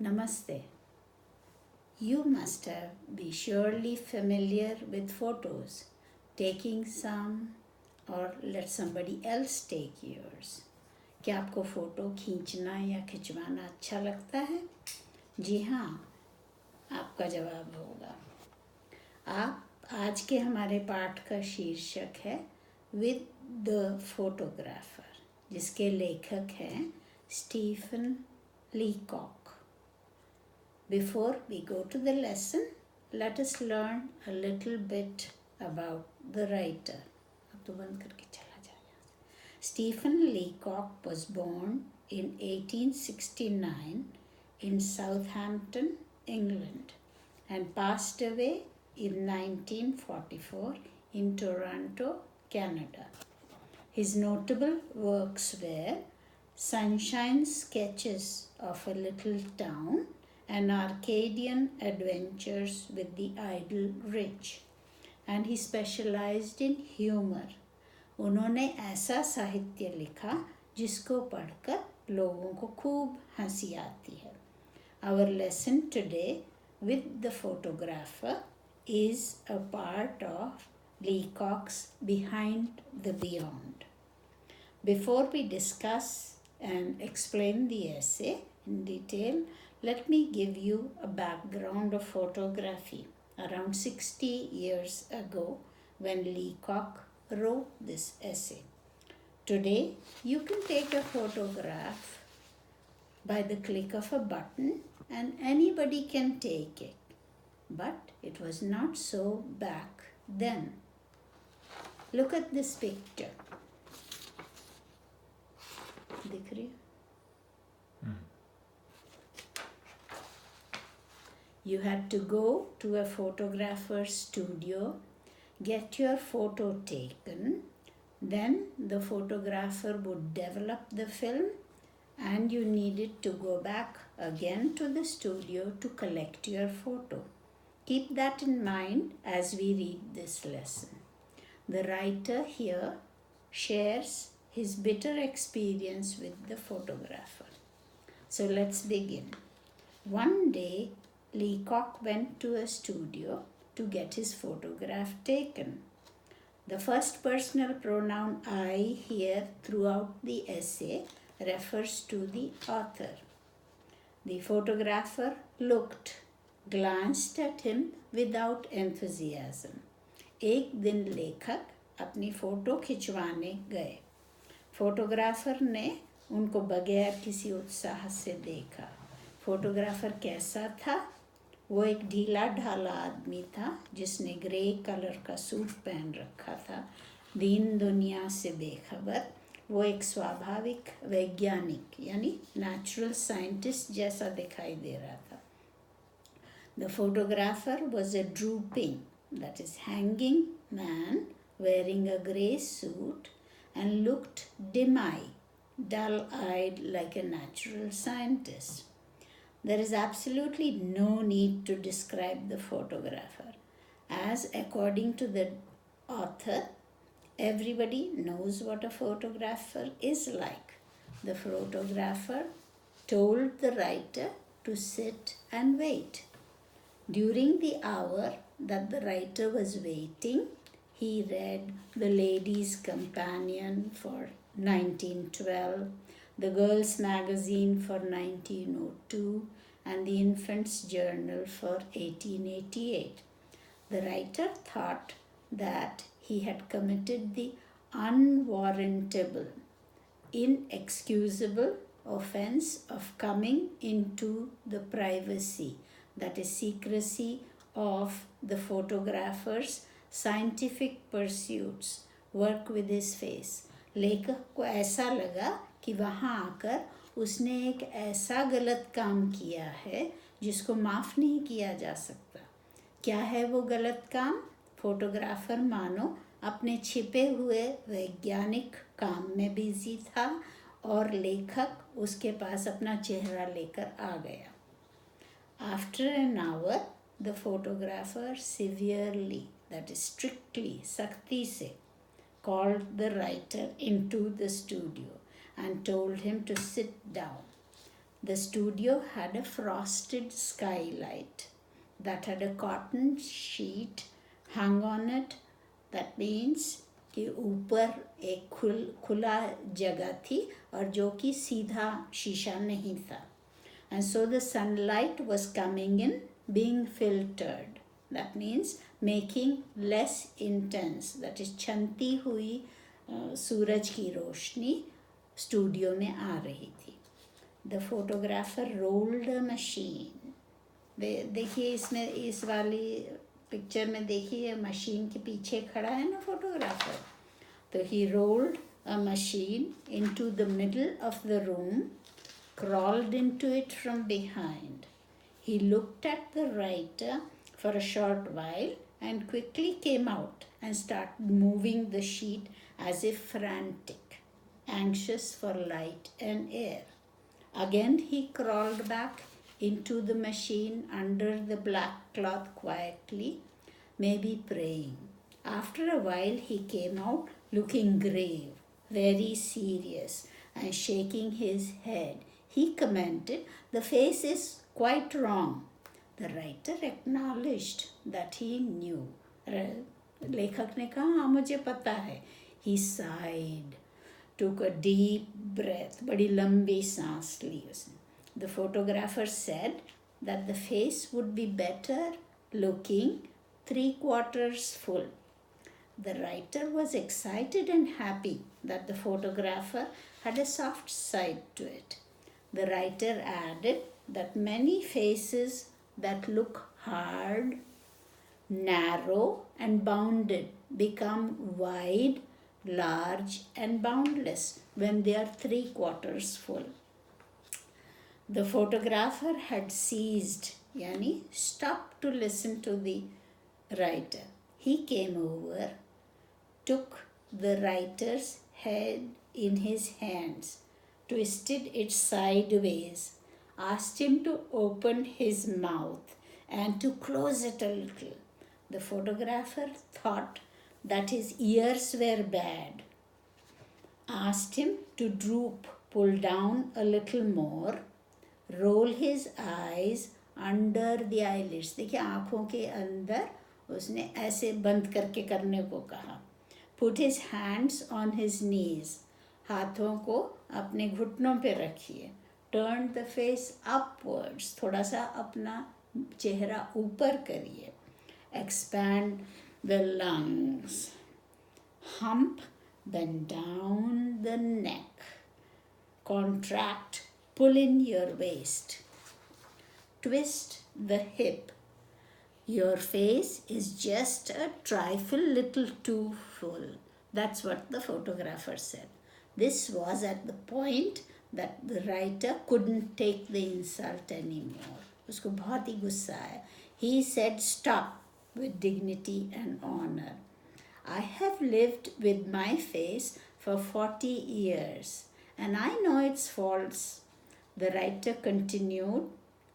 Namaste. You must be surely familiar with photos, taking some or let somebody else take yours. क्या आपको photo खींचना या खिंचवाना अच्छा लगता है? जी हाँ, आपका जवाब होगा। आज के हमारे पाठ का शीर्षक है विद द फोटोग्राफर, जिसके लेखक हैं Stephen Leacock. Before we go to the lesson, let us learn a little bit about the writer. अब तो बंद करके चला जाएगा। Stephen Leacock was born in 1869 in Southampton, England, and passed away in 1944 in Toronto, Canada. His notable works were Sunshine Sketches of a Little Town and Arcadian Adventures with the Idle Rich, and he specialized in humor. उन्होंने ऐसा साहित्य लिखा जिसको पढ़कर लोगों को खूब हंसी आती है। Our lesson today with the photographer is a part of Leacock's Behind the Beyond. Before we discuss and explain the essay in detail, let me give you a background of photography around 60 years ago when Leacock wrote this essay. Today, you can take a photograph by the click of a button and anybody can take it. But it was not so back then. Look at this picture. दिख रही है? You had to go to a photographer's studio, get your photo taken, then the photographer would develop the film and you needed to go back again to the studio to collect your photo. Keep that in mind as we read this lesson. The writer here shares his bitter experience with the photographer. So let's begin. One day, Leacock went to a studio to get his photograph taken. The first personal pronoun I here throughout the essay refers to the author. The photographer glanced at him without enthusiasm. एक दिन लेखक अपनी photo खिंचवाने गए। Photographer ने उनको बगैर किसी उत्साह से देखा। फोटोग्राफर कैसा था? वो एक ढीला ढाला आदमी था जिसने ग्रे कलर का सूट पहन रखा था। दीन दुनिया से बेखबर वो एक स्वाभाविक वैज्ञानिक यानी नेचुरल साइंटिस्ट जैसा दिखाई दे रहा था। The photographer was a drooping, that is hanging man wearing a grey suit and looked dim-eyed, dull-eyed like a natural scientist. There is absolutely no need to describe the photographer, as according to the author, everybody knows what a photographer is like. The photographer told the writer to sit and wait. During the hour that the writer was waiting, he read The Lady's Companion for 1912, The Girl's Magazine for 1902, and the Infant's Journal for 1888. The writer thought that he had committed the unwarrantable, inexcusable offense of coming into the privacy, that is secrecy, of the photographer's scientific pursuits, work with his face. लेखक को ऐसा लगा कि वहाँ आकर उसने एक ऐसा गलत काम किया है जिसको माफ़ नहीं किया जा सकता। क्या है वो गलत काम? फोटोग्राफर मानो अपने छिपे हुए वैज्ञानिक काम में बिजी था और लेखक उसके पास अपना चेहरा लेकर आ गया। After an hour, the photographer severely, that is strictly, sakti se, called the writer into the studio and told him to sit down. The studio had a frosted skylight that had a cotton sheet hung on it. That means कि ऊपर एक खुला जगह थी और जो कि सीधा शीशा नहीं था. And so the sunlight was coming in, being filtered. That means making less intense. That is छनती हुई सूरज की रोशनी स्टूडियो में आ रही थी. The photographer rolled a machine. देखिए इसमें इस वाली पिक्चर में देखिए मशीन के पीछे खड़ा है ना फोटोग्राफर. तो he rolled a machine into the middle of the room, crawled into it from behind. He looked at the writer for a short while and quickly came out and started moving the sheet as if frantic, anxious for light and air. Again he crawled back into the machine under the black cloth quietly, maybe praying. After a while he came out looking grave, very serious, and shaking his head. He commented, "The face is quite wrong." The writer acknowledged that he knew. लेखक ने कहा हाँ मुझे पता है. He sighed, took a deep breath, बड़ी लंबी सांस ली उसने. The photographer said that the face would be better looking 3/4 full. The writer was excited and happy that the photographer had a soft side to it. The writer added that many faces that look hard, narrow, and bounded become wide, large, and boundless when they are 3/4 full. The photographer had ceased, yani stopped to listen to the writer. He came over, took the writer's head in his hands, twisted it sideways, asked him to open his mouth and to close it a little. The photographer thought that his ears were bad, asked him to droop, pull down a little more, roll his eyes under the eyelids. देखिए आँखों के अंदर उसने ऐसे बंद करके करने को कहा. Put his hands on his knees. हाथों को अपने घुटनों पे रखिए. Turn the face upwards. थोड़ा सा अपना चेहरा ऊपर करिए. Expand the lungs. Hump, bend down the neck. Contract, pull in your waist. Twist the hip. Your face is just a trifle little too full. That's what the photographer said. This was at the point that the writer couldn't take the insult anymore. उसको बहुत ही गुस्सा आया. He said, "Stop," with dignity and honor. "I have lived with my face for 40 years and I know its faults." The writer continued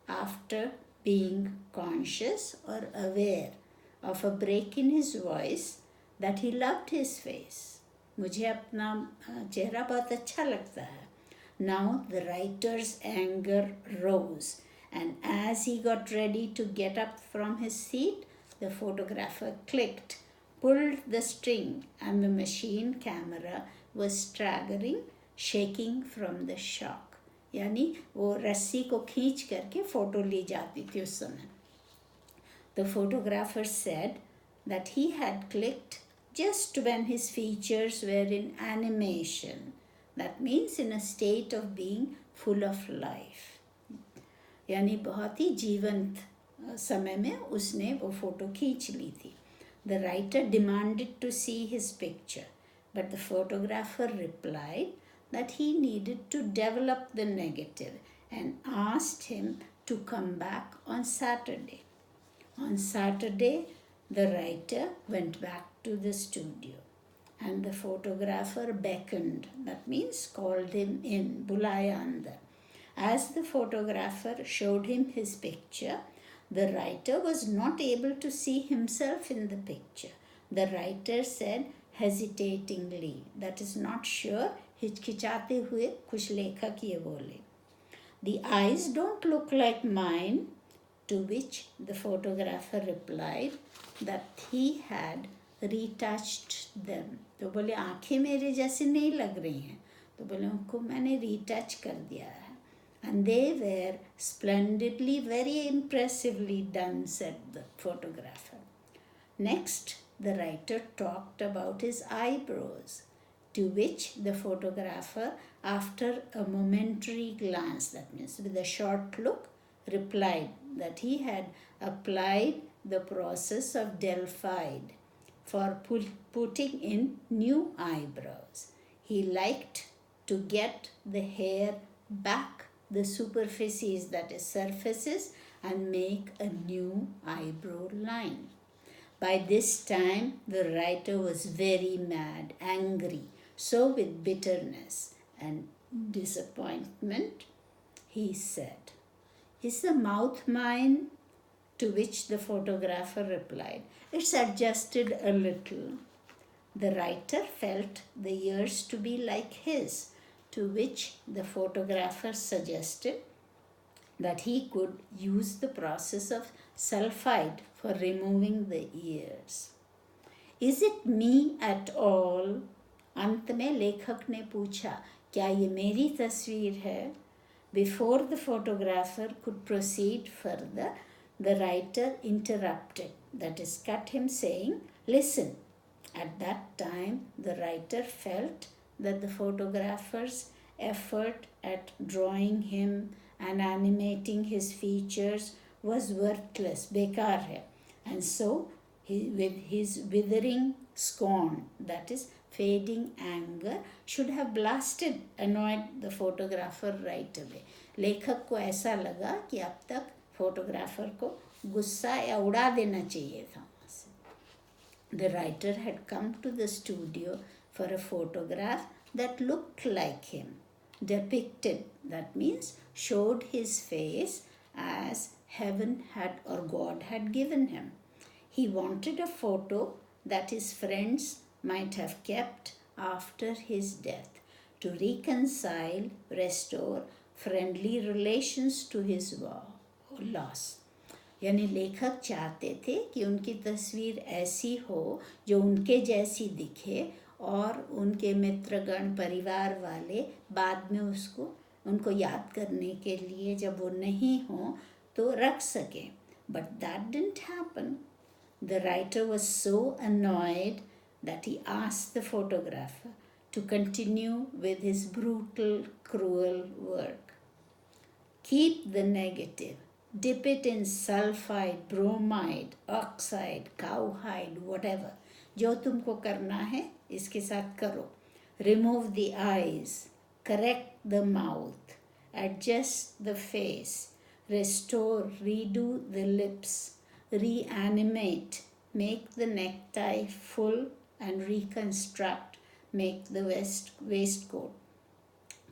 after being conscious or aware of a break in his voice that he loved his face. मुझे अपना चेहरा बहुत अच्छा लगता है. Now the writer's anger rose, and as he got ready to get up from his seat, the photographer clicked, pulled the string, and the machine camera was staggering, shaking from the shock. यानी वो रस्सी को खींच करके photo ली जाती थी उस समय. The photographer said that he had clicked just when his features were in animation. That means in a state of being full of life. यानी बहुत ही जीवंत समय में उसने वो फ़ोटो खींच ली थी. The writer demanded to see his picture, but the photographer replied that he needed to develop the negative and asked him to come back on Saturday. On Saturday, the writer went back to the studio and the photographer beckoned. That means called him in, bulaya andar. As the photographer showed him his picture, the writer was not able to see himself in the picture. The writer said hesitatingly, that is not sure, हिचकिचाते हुए कुछ लेखक ये बोले. The eyes don't look like mine. To which the photographer replied that he had retouched them. तो बोले आँखें मेरे जैसे नहीं लग रही हैं. तो बोले उनको मैंने retouch कर दिया है. And they were splendidly, very impressively done, said the photographer. Next, the writer talked about his eyebrows, to which the photographer, after a momentary glance, that means with a short look, replied that he had applied the process of Delphide for putting in new eyebrows. He liked to get the hair back the superficies, that is surfaces, and make a new eyebrow line. By this time, the writer was very mad, angry, so with bitterness and disappointment, he said, "Is the mouth mine?" To which the photographer replied, "It's adjusted a little." The writer felt the ears to be like his, to which the photographer suggested that he could use the process of sulfide for removing the ears. "Is it me at all?" अंत में लेखक ने पूछा, क्या ये मेरी तस्वीर है? Before the photographer could proceed further, the writer interrupted, that is, cut him, saying, "Listen." At that time, the writer felt that the photographer's effort at drawing him and animating his features was worthless, bekar hai. And so, with his withering scorn, that is, fading anger, should have blasted, annoyed the photographer right away. लेखक को ऐसा लगा कि अब तक photographer को गुस्सा या उड़ा देना चाहिए था. The writer had come to the studio for a photograph that looked like him, depicted, that means showed his face as heaven had or God had given him. He wanted a photo that his friends might have kept after his death to reconcile, restore friendly relations to his loss. यानी लेखक चाहते थे कि उनकी तस्वीर ऐसी हो जो उनके जैसी दिखे और उनके मित्रगण परिवार वाले बाद में उनको याद करने के लिए जब वो नहीं हो तो रख सकें. But that didn't happen. The writer was so annoyed that he asked the photographer to continue with his brutal, cruel work. Keep the negative. Dip it in sulfide, bromide, oxide, cowhide, whatever. जो तुमको करना है इसके साथ करो. Remove the eyes, correct the mouth, adjust the face, restore, redo the lips, reanimate, make the necktie full and reconstruct, make the waistcoat.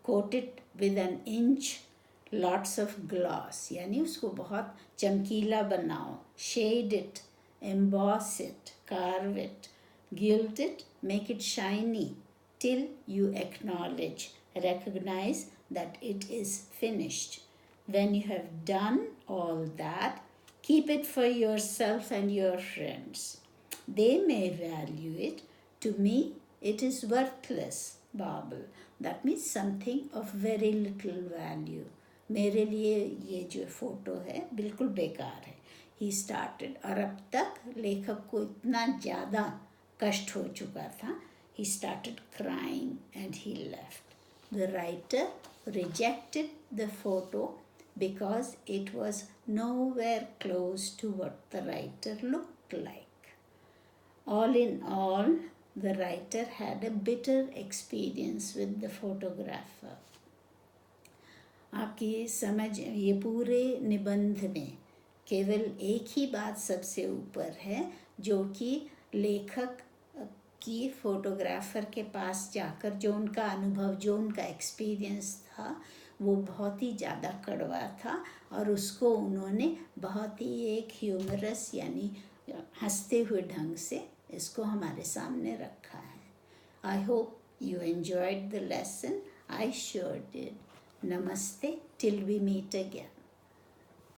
Coat it with an inch lots of gloss, यानी उसको बहुत चमकीला बनाओ. Shade it, emboss it, carve it, gild it, make it shiny till you acknowledge, recognize that it is finished. When you have done all that, keep it for yourself and your friends. They may value it. To me, it is worthless bauble. That means something of very little value. मेरे लिए ये जो photo है बिल्कुल बेकार है. He started, और अब तक लेखक को इतना ज़्यादा कष्ट हो चुका था. He started crying and he left. The writer rejected the photo because it was nowhere close to what the writer looked like. All in all, the writer had a bitter experience with the photographer. आपकी समझ, ये पूरे निबंध में केवल एक ही बात सबसे ऊपर है जो कि लेखक की फोटोग्राफर के पास जाकर जो उनका अनुभव, जो उनका एक्सपीरियंस था, वो बहुत ही ज़्यादा कड़वा था और उसको उन्होंने बहुत ही एक ह्यूमरस यानी हंसते हुए ढंग से इसको हमारे सामने रखा है. I hope you enjoyed the lesson. I sure did. Namaste till we meet again.